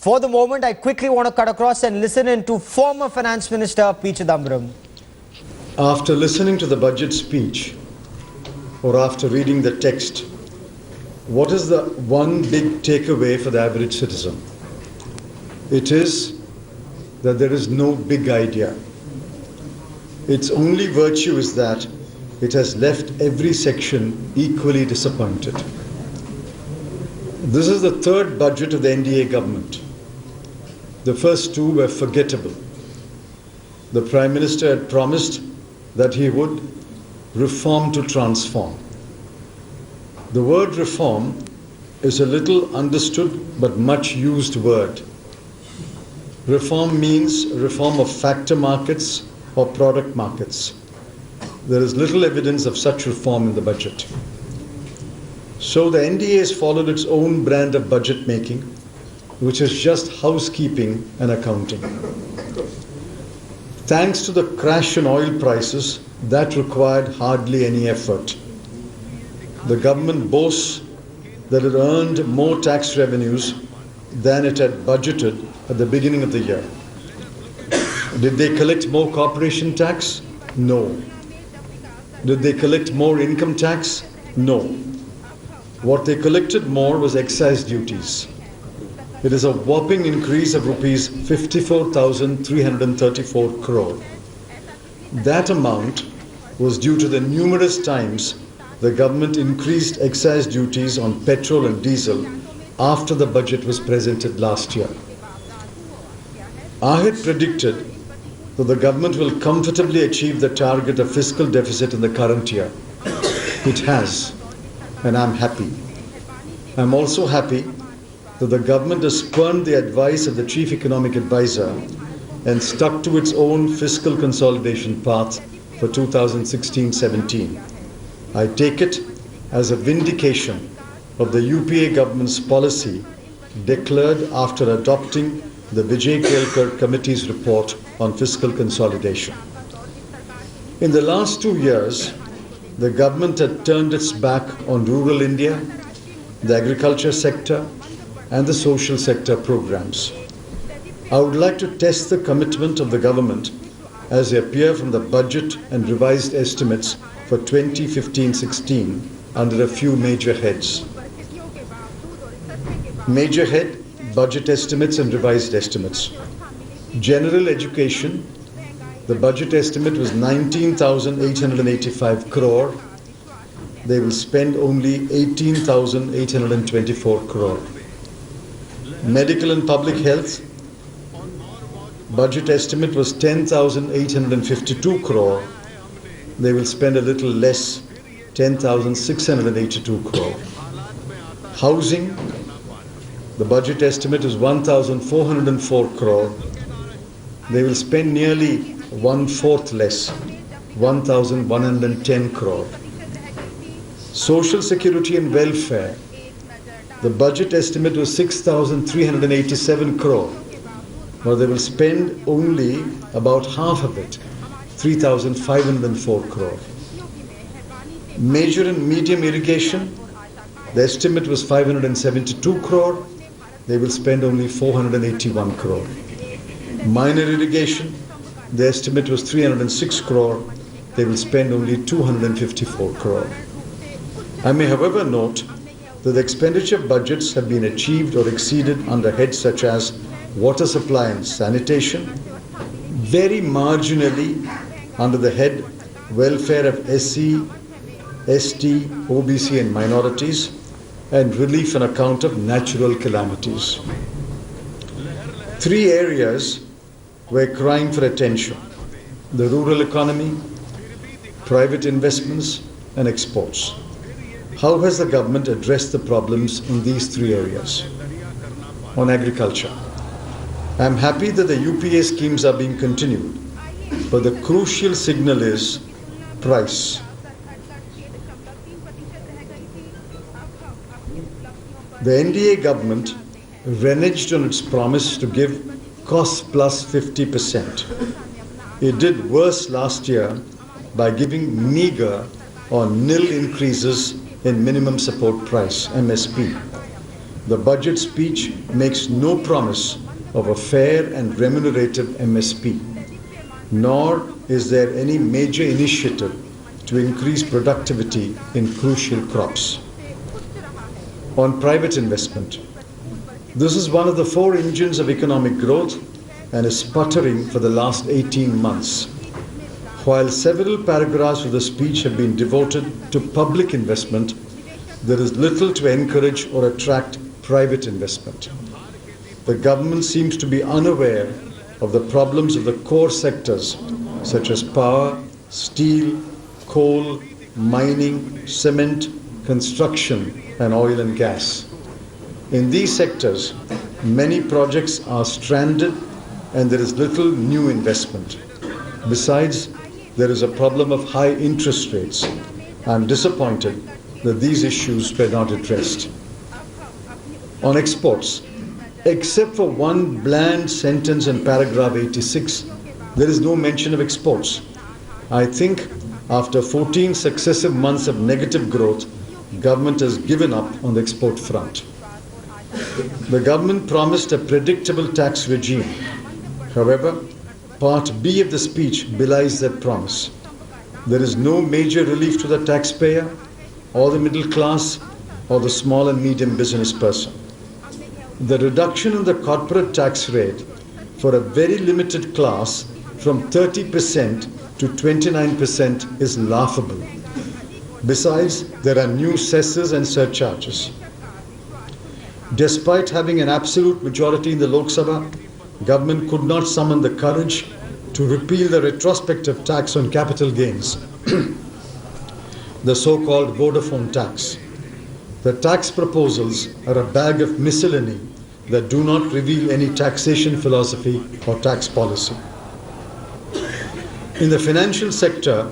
For the moment, I quickly want to cut across and listen in to former Finance Minister P Chidambaram. After listening to the budget speech or after reading the text, what is the one big takeaway for the average citizen? It is that there is no big idea. Its only virtue is that it has left every section equally disappointed. This is the third budget of the NDA government. The first two were forgettable. The Prime Minister had promised that he would reform to transform. The word reform is a little understood but much used word. Reform means reform of factor markets or product markets. There is little evidence of such reform in the budget. So the NDA has followed its own brand of budget making, which is just housekeeping and accounting. Thanks to the crash in oil prices, that required hardly any effort. The government boasts that it earned more tax revenues than it had budgeted at the beginning of the year. Did they collect more corporation tax? No. Did they collect more income tax? No. What they collected more was excise duties. It is a whopping increase of rupees 54,334 crore. That amount was due to the numerous times the government increased excise duties on petrol and diesel after the budget was presented last year. I had predicted that the government will comfortably achieve the target of fiscal deficit in the current year. It has, and I'm happy. I'm also happy that the government has spurned the advice of the Chief Economic Advisor and stuck to its own fiscal consolidation path for 2016-17. I take it as a vindication of the UPA government's policy declared after adopting the Vijay Kelkar Committee's report on fiscal consolidation. In the last 2 years, the government had turned its back on rural India, the agriculture sector, and the social sector programs. I would like to test the commitment of the government as they appear from the budget and revised estimates for 2015-16 under a few major heads. Major head, budget estimates and revised estimates. General education, the budget estimate was 19,885 crore. They will spend only 18,824 crore. Medical and public health, budget estimate was 10,852 crore. They will spend a little less, 10,682 crore. Housing, the budget estimate is 1,404 crore. They will spend nearly 1/4 less, 1,110 crore. Social security and welfare, the budget estimate was 6,387 crore, but they will spend only about half of it, 3,504 crore. Major and medium irrigation, the estimate was 572 crore. They will spend only 481 crore. Minor irrigation, the estimate was 306 crore. They will spend only 254 crore. I may, however, note that the expenditure budgets have been achieved or exceeded under heads such as water supply and sanitation, very marginally under the head welfare of SC, ST, OBC and minorities, and relief on account of natural calamities. 3 areas were crying for attention: the rural economy, private investments, and exports. How has the government addressed the problems in these 3 areas? On agriculture, I am happy that the UPA schemes are being continued, but the crucial signal is price. The NDA government reneged on its promise to give cost plus 50%. It did worse last year by giving meager or nil increases in minimum support price, MSP. The budget speech makes no promise of a fair and remunerative MSP, nor is there any major initiative to increase productivity in crucial crops. On private investment, this is one of the four engines of economic growth and is sputtering for the last 18 months. While several paragraphs of the speech have been devoted to public investment, there is little to encourage or attract private investment. The government seems to be unaware of the problems of the core sectors such as power, steel, coal, mining, cement, construction, and oil and gas. In these sectors, many projects are stranded and there is little new investment. Besides, there is a problem of high interest rates. I am disappointed that these issues were not addressed. On exports, except for one bland sentence in paragraph 86, there is no mention of exports. I think after 14 successive months of negative growth, government has given up on the export front. The government promised a predictable tax regime. However, part B of the speech belies that promise. There is no major relief to the taxpayer, or the middle class, or the small and medium business person. The reduction in the corporate tax rate for a very limited class from 30% to 29% is laughable. Besides, there are new cesses and surcharges. Despite having an absolute majority in the Lok Sabha, government could not summon the courage to repeal the retrospective tax on capital gains, the so-called Vodafone tax. The tax proposals are a bag of miscellany that do not reveal any taxation philosophy or tax policy. In the financial sector,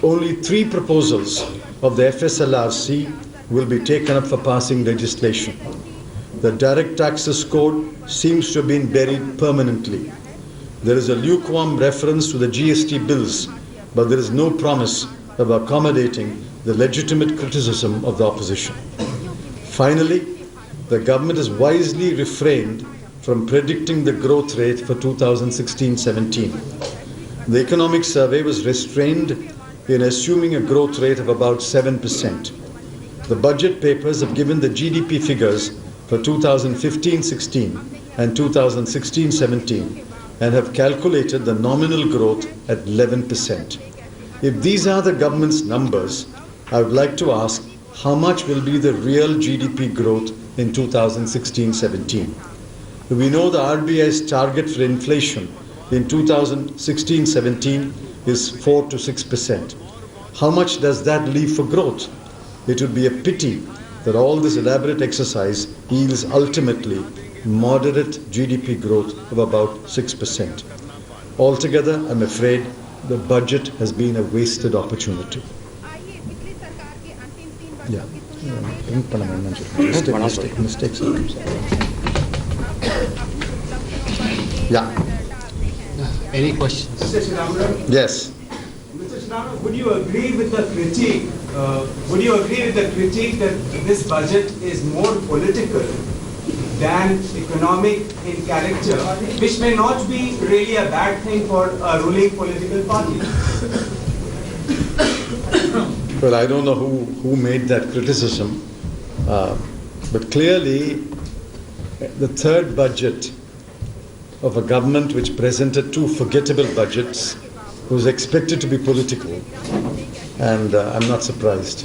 only 3 proposals of the FSLRC will be taken up for passing legislation. The direct taxes code seems to have been buried permanently. There is a lukewarm reference to the GST bills, but there is no promise of accommodating the legitimate criticism of the opposition. Finally, the government has wisely refrained from predicting the growth rate for 2016-17. The economic survey was restrained in assuming a growth rate of about 7%. The budget papers have given the GDP figures for 2015-16 and 2016-17 and have calculated the nominal growth at 11%. If these are the government's numbers, I would like to ask how much will be the real GDP growth in 2016-17. We know the RBI's target for inflation in 2016-17 is 4 to 6%. How much does that leave for growth? It would be a pity that all this elaborate exercise yields ultimately moderate GDP growth of about 6%. Altogether, I'm afraid the budget has been a wasted opportunity. Yeah. Mistakes. Yeah. Any questions? Mr. Chidambaram? Yes. Mr. Chidambaram, would you agree with the critique? That this budget is more political than economic in character, which may not be really a bad thing for a ruling political party? Well, I don't know who made that criticism, but clearly the third budget of a government which presented 2 forgettable budgets was expected to be political, and I'm not surprised.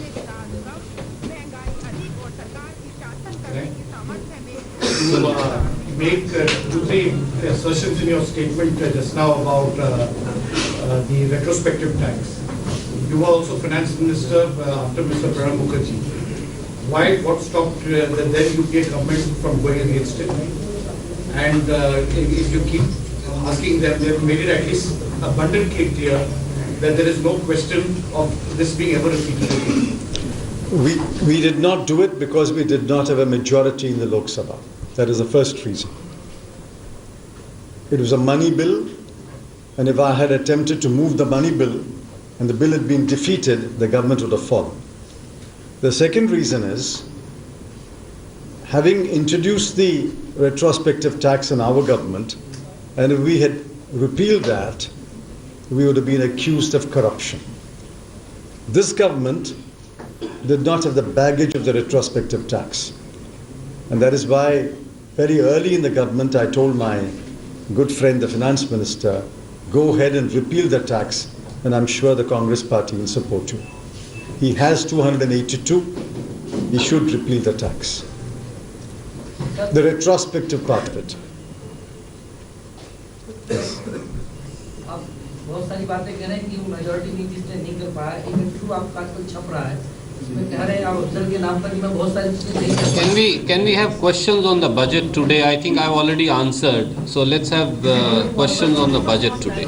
You make 2-3 assertions in your statement just now about the retrospective tax. You were also finance minister after Mr. Pranab Mukherjee. What stopped the then UPA government from going against it? And if you keep asking them, they've made it at least abundantly clear that there is no question of this being ever repeated again. We did not do it because we did not have a majority in the Lok Sabha. That is the first reason. It was a money bill, and if I had attempted to move the money bill and the bill had been defeated, the government would have fallen. The second reason is, having introduced the retrospective tax in our government, and if we had repealed that, we would have been accused of corruption. This government did not have the baggage of the retrospective tax. And that is why very early in the government I told my good friend, the finance minister, go ahead and repeal the tax, and I'm sure the Congress party will support you. He has 282, he should repeal the tax. The retrospective part of it. आप बहुत सारी बातें कह रहे हैं कि majority नहीं जिसने नहीं कर पाया इवन थ्रू आपका आजकल छप रहा है इसमें कह रहे हैं आप अफसर के नाम पर कि मैं बहुत सारी चीजें नहीं कर पाया Can we have questions on the budget today? I think I've already answered. So let's have questions on the budget today.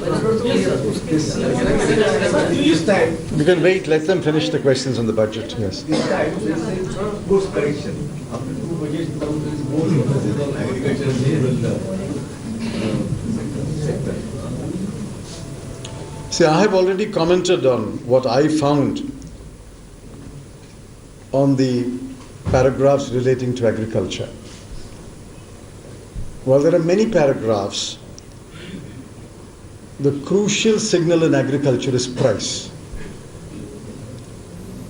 You can wait, let them finish the questions on the budget, yes. Course correction. After two budgets, now there is more emphasis on agriculture and rural sector. See, I have already commented on what I found on the paragraphs relating to agriculture. While there are many paragraphs, the crucial signal in agriculture is price.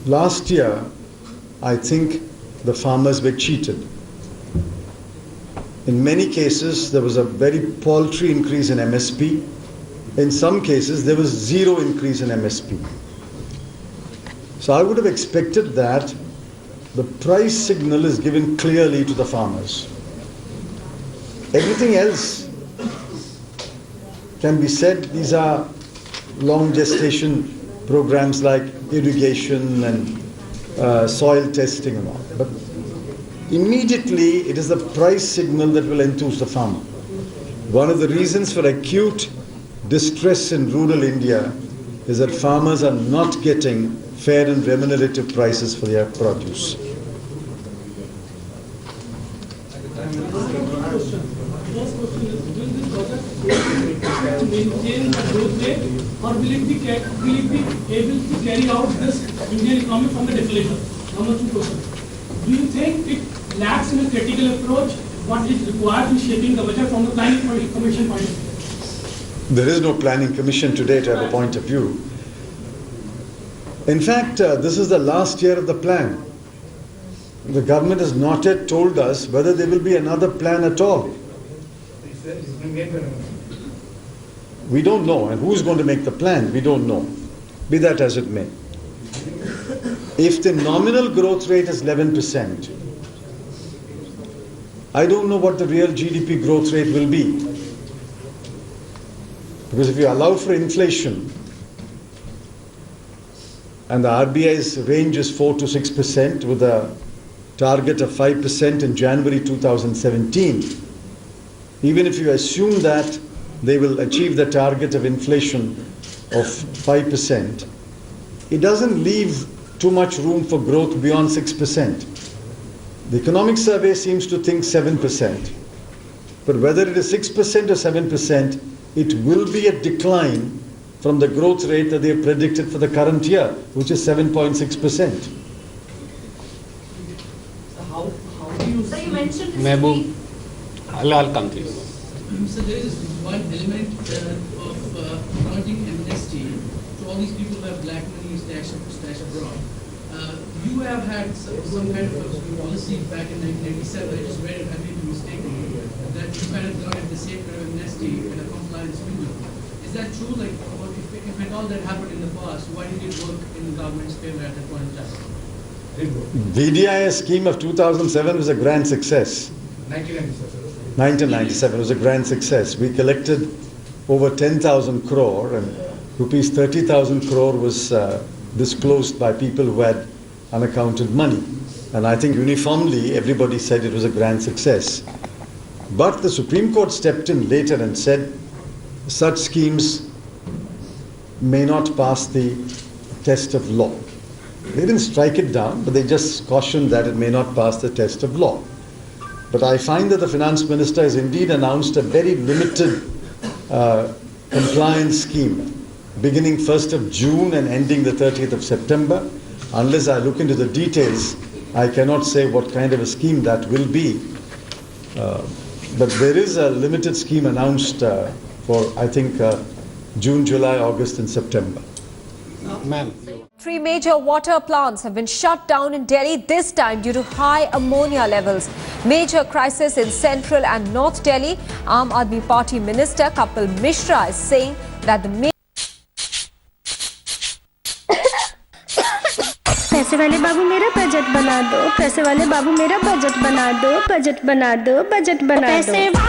Last year, I think the farmers were cheated. In many cases, there was a very paltry increase in MSP. In some cases, there was zero increase in MSP. So I would have expected that the price signal is given clearly to the farmers. Everything else can be said, these are long gestation programs like irrigation and soil testing and all. But immediately it is the price signal that will enthuse the farmer. One of the reasons for acute distress in rural India is that farmers are not getting fair and remunerative prices for their produce. Maintain the growth rate, or will it be able to carry out this Indian economy from the deflation? Number 2 question. Do you think it lacks in a critical approach what is required in shaping the budget from the planning commission point of view? There is no planning commission today to have a point of view. In fact, this is the last year of the plan. The government has not yet told us whether there will be another plan at all. We don't know, and who's going to make the plan? We don't know. Be that as it may. If the nominal growth rate is 11%, I don't know what the real GDP growth rate will be. Because if you allow for inflation, and the RBI's range is 4 to 6% with a target of 5% in January 2017, even if you assume that they will achieve the target of inflation of 5%, it doesn't leave too much room for growth beyond 6%. The economic survey seems to think 7%. But whether it is 6% or 7%, it will be a decline from the growth rate that they have predicted for the current year, which is 7.6%. How do you So you mentioned this Mehboob, I'll come to you. So there is one element of granting amnesty to all these people who have black money stashed abroad. You have had some kind of a policy back in 1997, I just read it, I may be mistaken, that you kind of granted the same kind of amnesty in a compliance window. Is that true? Like, if at all that happened in the past, why did it work in the government's favor at that point in time? VDIS scheme of 2007 was a grand success. 1997 was a grand success. We collected over 10,000 crore and rupees 30,000 crore was disclosed by people who had unaccounted money. And I think uniformly everybody said it was a grand success. But the Supreme Court stepped in later and said such schemes may not pass the test of law. They didn't strike it down, but they just cautioned that it may not pass the test of law. But I find that the finance minister has indeed announced a very limited compliance scheme, beginning 1st of June and ending the 30th of September. Unless I look into the details, I cannot say what kind of a scheme that will be. But there is a limited scheme announced for, I think, June, July, August, and September. Ma'am. 3 major water plants have been shut down in Delhi, this time due to high ammonia levels. Major crisis in central and north Delhi. Aam Aadmi Party Minister Kapil Mishra is saying that the पैसे वाले बाबू मेरा budget बना दो, पैसे वाले बाबू मेरा budget बना दो, बजट बना दो, बजट बना दो।